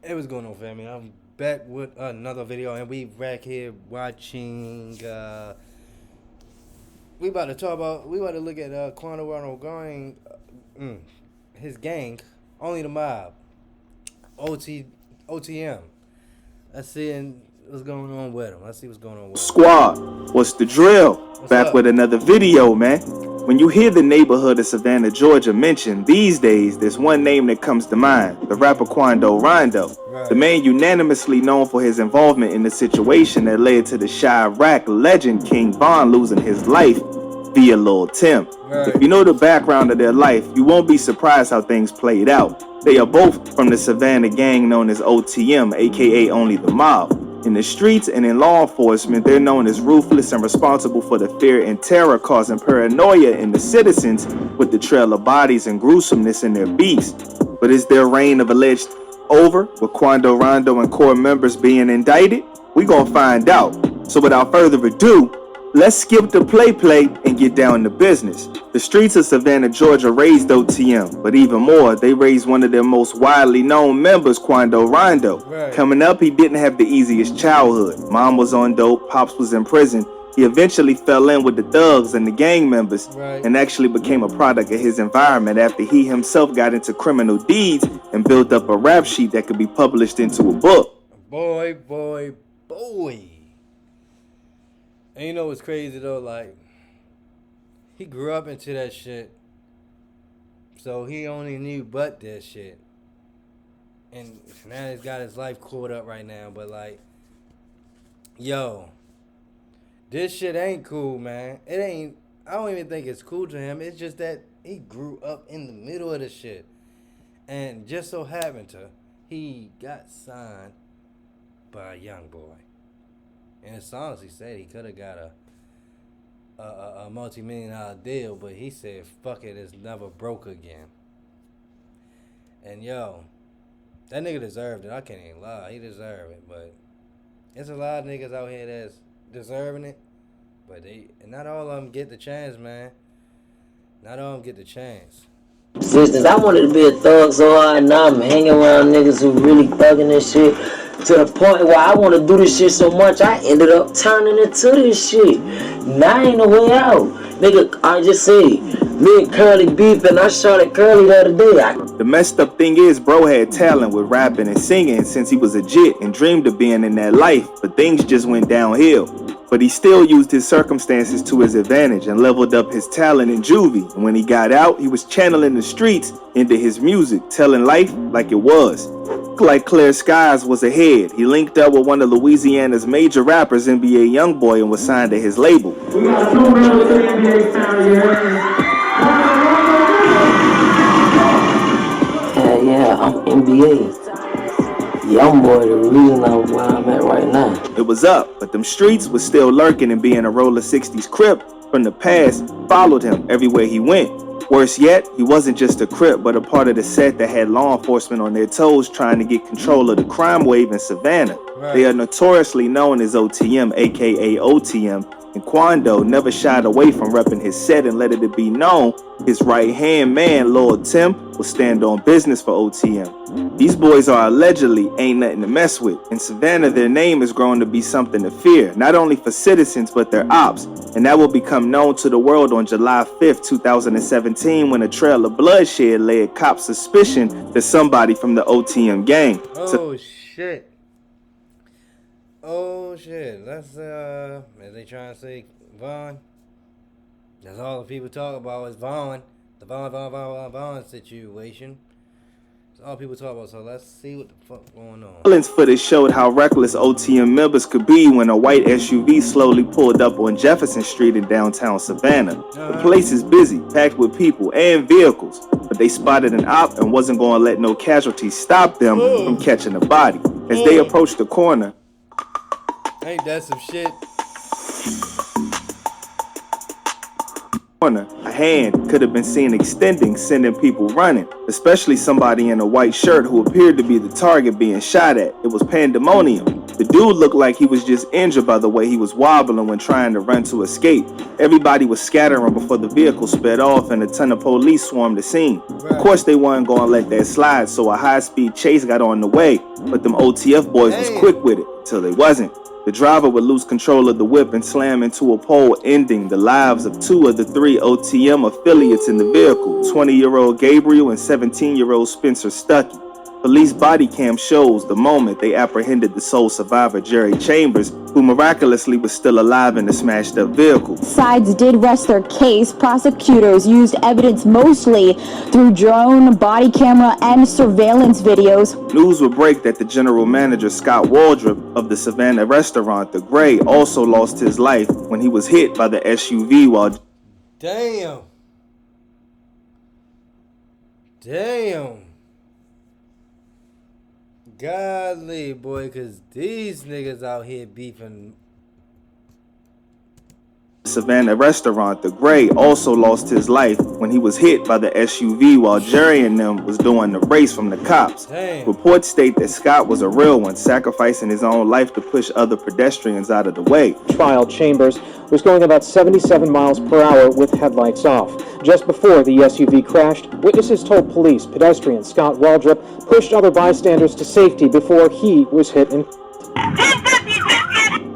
Hey, what's going on, family? I'm back with another video, and we back here watching. We about to look at Quando Rondo going, his gang, only the mob, OT, OTM. Let's see what's going on with him. Let's see what's going on with him. Squad, what's the drill? What's Back up? with another video, man. When you hear the neighborhood of Savannah, Georgia mentioned these days, there's one name that comes to mind, the rapper Quando Rondo. Right. The man unanimously known for his involvement in the situation that led to the Chirac legend King Von losing his life via Lil Tim. Right. If you know the background of their life, you won't be surprised how things played out. They are both from the Savannah gang known as OTM, aka Only the Mob. In the streets and in law enforcement, they're known as ruthless and responsible for the fear and terror causing paranoia in the citizens with the trail of bodies and gruesomeness in their beats. But is their reign of alleged over with Quando Rondo and core members being indicted? We gonna find out. So without further ado, let's skip the play and get down to business. The streets of Savannah, Georgia raised OTM, but even more, they raised one of their most widely known members, Quando Rondo. Right. Coming up, he didn't have the easiest childhood. Mom was on dope, Pops was in prison. He eventually fell in with the thugs and the gang members, Right. and actually became a product of his environment after he himself got into criminal deeds and built up a rap sheet that could be published into a book. Boy. And you know what's crazy though? Like, he grew up into that shit, so he only knew but that shit. And now he's got his life caught up right now. But like, yo, this shit ain't cool, man. It ain't. I don't even think it's cool to him. It's just that he grew up in the middle of the shit, and just so happened to he got signed by a young boy. And his songs, he said he could have got a multi-million-dollar deal, but he said, fuck it, it's never broke again. And yo, that nigga deserved it. I can't even lie. He deserved it. But there's a lot of niggas out here that's deserving it, but not all of them get the chance, man. Not all of them get the chance. Sisters, I wanted to be a thug so hard, now I'm hanging around niggas who really thugging this shit to the point where I want to do this shit so much I ended up turning into this shit. Now ain't no way out. Nigga, I just say, me and Curly beefing, I shot at Curly the other day. The messed up thing is, bro had talent with rapping and singing since he was a jit and dreamed of being in that life, but things just went downhill. But he still used his circumstances to his advantage and leveled up his talent in juvie. And when he got out, he was channeling the streets into his music, telling life like it was. Like clear skies was ahead. He linked up with one of Louisiana's major rappers, NBA Youngboy, and was signed to his label. We got 2 members in the NBA town here. Yeah, I'm NBA. Young boy, the reason I'm where I'm at right now. It was up, but them streets was still lurking, and being a roller 60s Crip from the past followed him everywhere he went. Worse yet, he wasn't just a Crip, but a part of the set that had law enforcement on their toes trying to get control of the crime wave in Savannah. Right. They are notoriously known as OTM, aka OTM, and Quando never shied away from repping his set and letting it be known his right-hand man, Lord Tim, will stand on business for OTM. These boys are allegedly ain't nothing to mess with. In Savannah, their name has grown to be something to fear, not only for citizens, but their ops. And that will become known to the world on July 5th, 2017, when a trail of bloodshed led cops' suspicion to somebody from the OTM gang. Oh, shit. Oh, shit. That's, as they trying to say, Vaughn. That's all the people talk about is Vaughn. The Vaughn situation. That's all people talk about, so let's see what the fuck going on. Surveillance footage showed how reckless OTM members could be when a white SUV slowly pulled up on Jefferson Street in downtown Savannah. The place is busy, packed with people and vehicles, but they spotted an op and wasn't going to let no casualties stop them from catching a body. As they approached the corner, Ain't that some shit? a hand could have been seen extending, sending people running, especially somebody in a white shirt who appeared to be the target being shot at. It was pandemonium. The dude looked like he was just injured by the way he was wobbling when trying to run to escape. Everybody was scattering before the vehicle sped off and a ton of police swarmed the scene. Of course they weren't going to let that slide, so a high-speed chase got on the way, but them OTF boys was quick with it, till they wasn't. The driver would lose control of the whip and slam into a pole, ending the lives of 2 of the 3 OTM affiliates in the vehicle, 20-year-old Gabriel and 17-year-old Spencer Stuckey. Police body cam shows the moment they apprehended the sole survivor, Jerry Chambers, who miraculously was still alive in the smashed up vehicle. Sides did rest their case. Prosecutors used evidence mostly through drone, body camera, and surveillance videos. News would break that the general manager, Scott Waldrop, of the Savannah restaurant, The Gray, also lost his life when he was hit by the SUV while... Damn. Godly, boy, because these niggas out here beefing. Savannah restaurant, The Gray, also lost his life when he was hit by the SUV while Jerry and them was doing the race from the cops. Damn. Reports state that Scott was a real one, sacrificing his own life to push other pedestrians out of the way. Trial Chambers was going about 77 miles per hour with headlights off. Just before the SUV crashed, witnesses told police pedestrian Scott Waldrop pushed other bystanders to safety before he was hit and...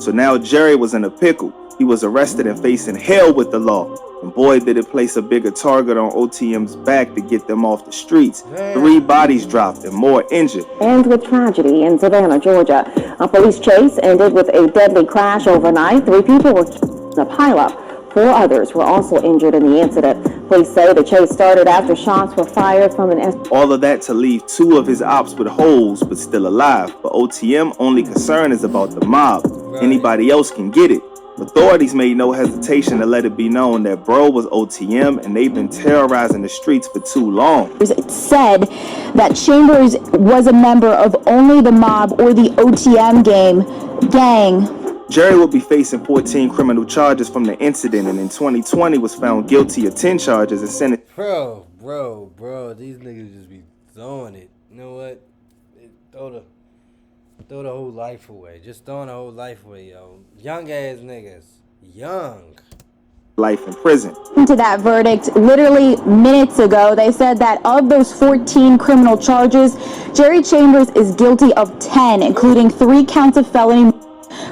So now Jerry was in a pickle. He was arrested and facing hell with the law. And boy, did it place a bigger target on OTM's back to get them off the streets. 3 bodies dropped and more injured. Ends with tragedy in Savannah, Georgia. A police chase ended with a deadly crash overnight. 3 people were killed in a pileup. 4 others were also injured in the incident. Police say the chase started after shots were fired from an... All of that to leave 2 of his ops with holes but still alive. But OTM only concern is about the mob. Anybody else can get it. Authorities made no hesitation to let it be known that bro was OTM and they've been terrorizing the streets for too long. It said that Chambers was a member of only the mob or the OTM gang. Jerry will be facing 14 criminal charges from the incident and in 2020 was found guilty of 10 charges and sentenced. Bro, these niggas just be throwing it. You know what? Throw the whole life away. Just throwing the whole life away, yo. Young ass niggas. Young. Life in prison. To that verdict, literally minutes ago, they said that of those 14 criminal charges, Jerry Chambers is guilty of 10, including 3 counts of felony,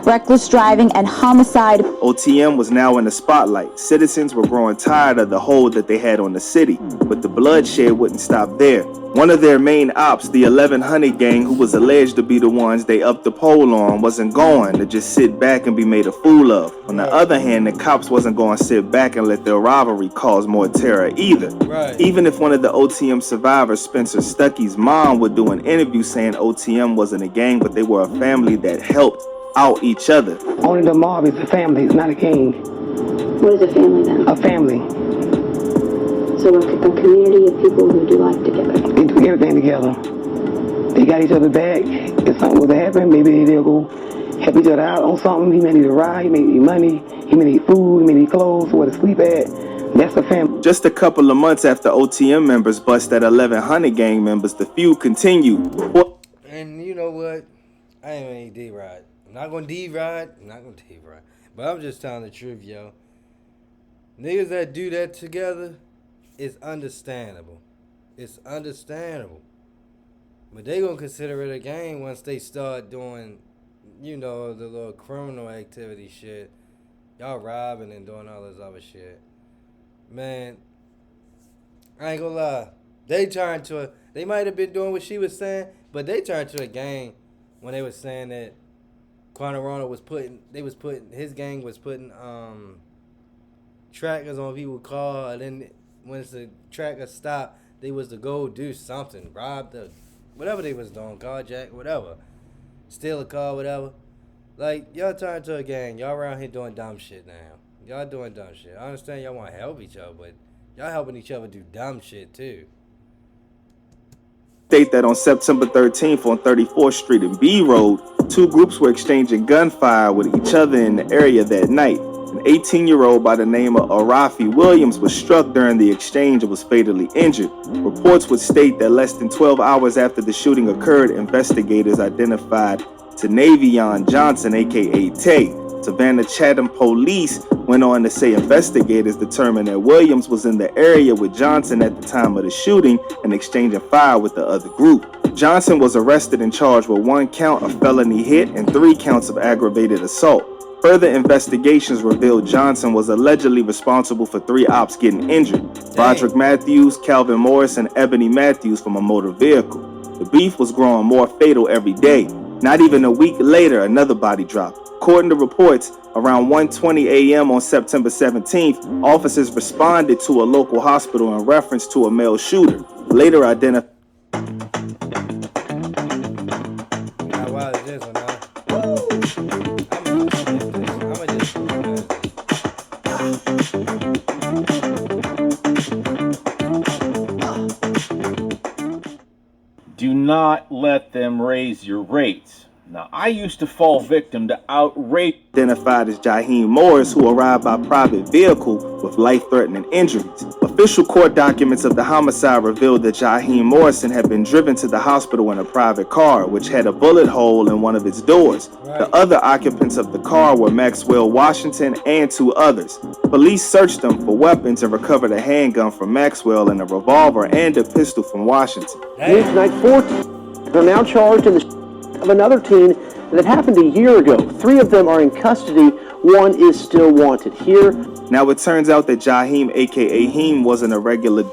reckless driving, and homicide. OTM was now in the spotlight. Citizens were growing tired of the hold that they had on the city, but the bloodshed wouldn't stop there. One of their main ops, the 1100 gang, who was alleged to be the ones they upped the poll on, wasn't going to just sit back and be made a fool of. On the other hand, the cops wasn't going to sit back and let their rivalry cause more terror either. Even if one of the OTM survivors, Spencer Stuckey's mom, would do an interview saying OTM wasn't a gang, but they were a family that helped out each other. Only the mob is a family, it's not a gang. What is a family then? A family. So like a community of people who do life together. They do everything together. They got each other back. If something was to happen, maybe they'll go help each other out on something. He may need a ride, he may need money, he may need food, he may need clothes, where to sleep at. That's a family. Just a couple of months after OTM members bust that 1100 gang members, the feud continued. And you know what? I ain't gonna D-Ride. I'm not gonna D-Ride. But I'm just telling the truth, yo. Niggas that do that together, it's understandable. It's understandable. But they gonna consider it a game once they start doing, you know, the little criminal activity shit. Y'all robbing and doing all this other shit. Man, I ain't gonna lie. They might have been doing what she was saying, but they turned to a gang when they was saying that Quando was putting his gang was putting trackers on people's car, and then once the tracker stopped, they was to go do something, rob the whatever they was doing, carjack, whatever, steal a car, whatever. Like, y'all turn to a gang. Y'all around here doing dumb shit now. Y'all doing dumb shit. I understand y'all want to help each other, but y'all helping each other do dumb shit too. State that on September 13th on 34th Street and B Road, 2 groups were exchanging gunfire with each other in the area that night. An 18-year-old by the name of Arafi Williams was struck during the exchange and was fatally injured. Reports would state that less than 12 hours after the shooting occurred, investigators identified to Navion Johnson, aka Tay. Savannah Chatham police went on to say investigators determined that Williams was in the area with Johnson at the time of the shooting and exchanging fire with the other group. Johnson was arrested and charged with 1 count of felony hit and 3 counts of aggravated assault. Further investigations revealed Johnson was allegedly responsible for 3 ops getting injured: Roderick Matthews, Calvin Morris, and Ebony Matthews from a motor vehicle. The beef was growing more fatal every day. Not even a week later, another body dropped. According to reports, around 1:20 a.m. on September 17th, officers responded to a local hospital in reference to a male shooter. Later identified. How wild is this one, huh? Do not let them raise your rates. Now, I used to fall victim to outrage. Identified as Jaheim Morris, who arrived by private vehicle with life-threatening injuries. Official court documents of the homicide revealed that Jaheim Morrison had been driven to the hospital in a private car, which had a bullet hole in one of its doors. Right. The other occupants of the car were Maxwell Washington and 2 others. Police searched them for weapons and recovered a handgun from Maxwell and a revolver and a pistol from Washington. Tonight, 4 are now charged in the of another teen that happened a year ago. 3 of them are in custody. 1 is still wanted here. Now it turns out that Jaheim, aka Heem, wasn't a regular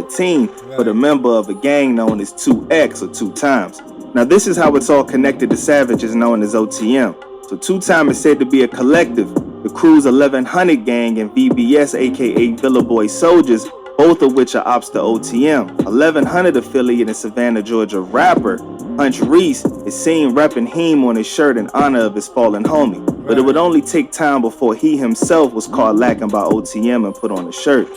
teen, but a member of a gang known as 2X or 2 Times. Now this is how it's all connected to savages known as OTM. So 2 Time is said to be a collective. The crew's 1100 gang and VBS, aka Villa Boy Soldiers, both of which are ops to OTM. 1100 affiliate in Savannah, Georgia rapper Hunch Reese is seen repping Heem on his shirt in honor of his fallen homie. But it would only take time before he himself was caught lacking by OTM and put on a shirt.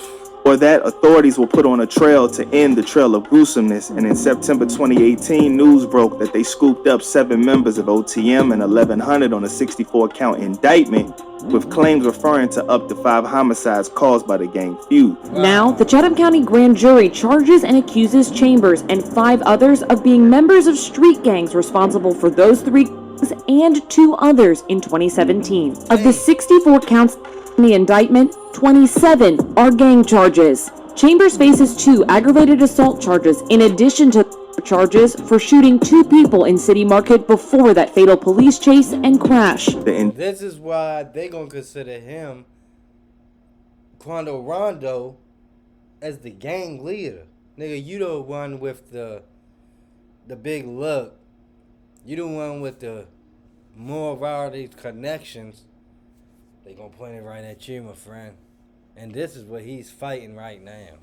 For that, authorities will put on a trail to end the trail of gruesomeness, and in September 2018, news broke that they scooped up 7 members of OTM and 1100 on a 64-count indictment, with claims referring to up to 5 homicides caused by the gang feud. Now, the Chatham County Grand Jury charges and accuses Chambers and 5 others of being members of street gangs responsible for those 3 and 2 others in 2017. Of the 64 counts in the indictment, 27 are gang charges. Chambers faces 2 aggravated assault charges in addition to charges for shooting 2 people in City Market before that fatal police chase and crash. This is why they gonna consider him, Quando Rondo, as the gang leader. Nigga, you the one with the big look. You the one with the morality connections. They gonna point it right at you, my friend. And this is what he's fighting right now.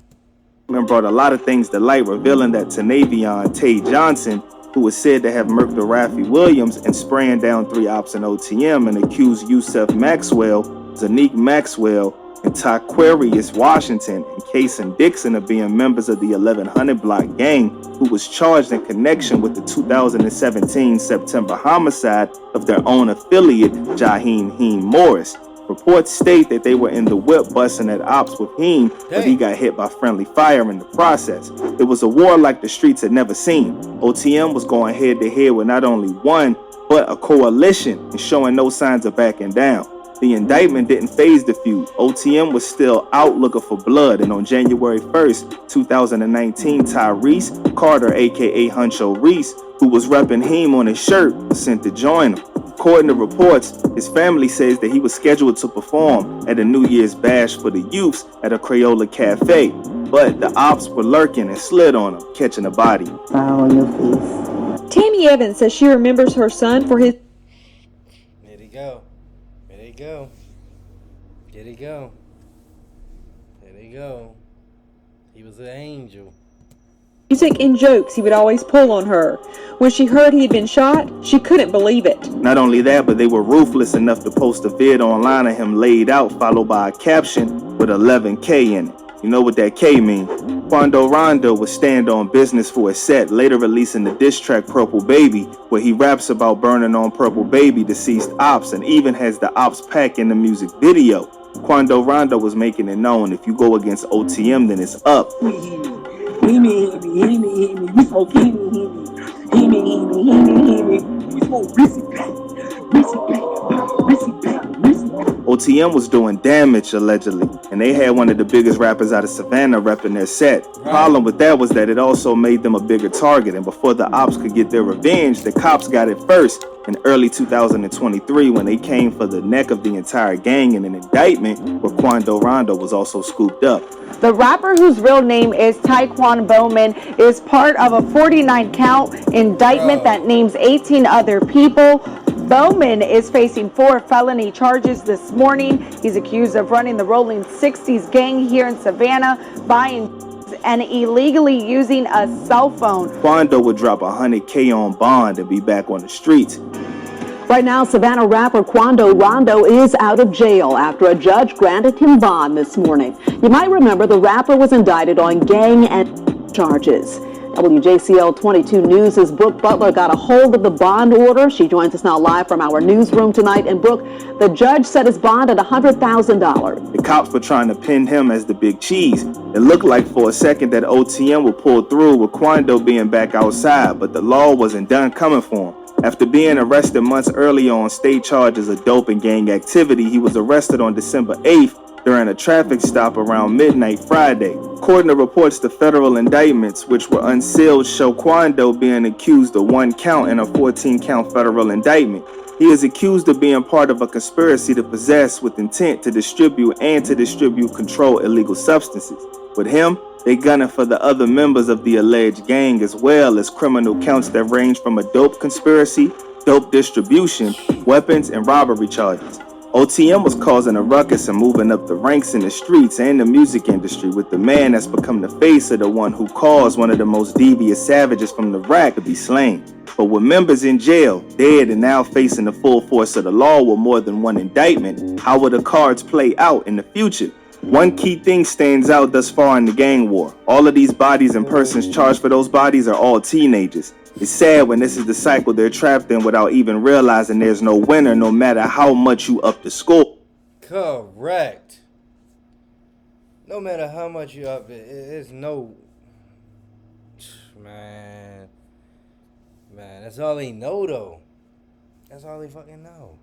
And brought a lot of things to light, revealing that Tanavion Tay Johnson, who was said to have murked Rafi Williams and spraying down 3 ops in OTM, and accused Yusef Maxwell, Zanique Maxwell, and Taquarius Washington and Kason Dixon of being members of the 1100 Block gang, who was charged in connection with the 2017 September homicide of their own affiliate, Jaheim Heem Morris. Reports state that they were in the whip busting at ops with Heem, but he got hit by friendly fire in the process. It was a war like the streets had never seen. OTM was going head to head with not only one, but a coalition, and showing no signs of backing down. The indictment didn't phase the feud. OTM was still out looking for blood, and on January 1st, 2019, Tyrese Carter, aka Huncho Reese, who was repping Heem on his shirt, was sent to join him. According to reports, his family says that he was scheduled to perform at a New Year's bash for the youths at a Crayola cafe, but the ops were lurking and slid on him, catching a body. On your face. Tammy Evans says she remembers her son for his... There he go. There he go. There he go. There he go. He was an angel. Music and jokes he would always pull on her. When she heard he had been shot, she couldn't believe it. Not only that, but they were ruthless enough to post a vid online of him laid out, followed by a caption with 11K in it. You know what that K mean? Quando Rondo would stand on business for a set, later releasing the diss track Purple Baby, where he raps about burning on Purple Baby deceased ops, and even has the ops pack in the music video. Quando Rondo was making it known, if you go against OTM, then it's up. We smoke, OTM was doing damage, allegedly, and they had one of the biggest rappers out of Savannah repping their set. Problem with that was that it also made them a bigger target, and before the ops could get their revenge, the cops got it first in early 2023 when they came for the neck of the entire gang in an indictment where Quando Rondo was also scooped up. The rapper, whose real name is Taekwon Bowman, is part of a 49-count indictment that names 18 other people. Bowman is facing 4 felony charges this morning. He's accused of running the Rolling 60s gang here in Savannah, buying and illegally using a cell phone. Quando would drop $100K on bond and be back on the streets. Right now, Savannah rapper Quando Rondo is out of jail after a judge granted him bond this morning. You might remember the rapper was indicted on gang and charges. WJCL 22 News' Brooke Butler got a hold of the bond order. She joins us now live from our newsroom tonight. And Brooke, the judge set his bond at $100,000. The cops were trying to pin him as the big cheese. It looked like for a second that OTM would pull through with Quando being back outside, but the law wasn't done coming for him. After being arrested months earlier on state charges of dope and gang activity, he was arrested on December 8th during a traffic stop around midnight Friday. According to reports, the federal indictments, which were unsealed, show Quando being accused of 1 count in a 14-count federal indictment. He is accused of being part of a conspiracy to possess with intent to distribute and to distribute controlled illegal substances. With him, they gunning for the other members of the alleged gang, as well as criminal counts that range from a dope conspiracy, dope distribution, weapons, and robbery charges. OTM was causing a ruckus and moving up the ranks in the streets and the music industry, with the man that's become the face of the one who caused one of the most devious savages from the rack to be slain. But with members in jail, dead, and now facing the full force of the law with more than one indictment, how will the cards play out in the future? One key thing stands out thus far in the gang war. All of these bodies and persons charged for those bodies are all teenagers. It's sad when this is the cycle they're trapped in without even realizing there's no winner no matter how much you up the score. Correct. No matter how much you up it, it's no... Man, that's all they know though. That's all they fucking know.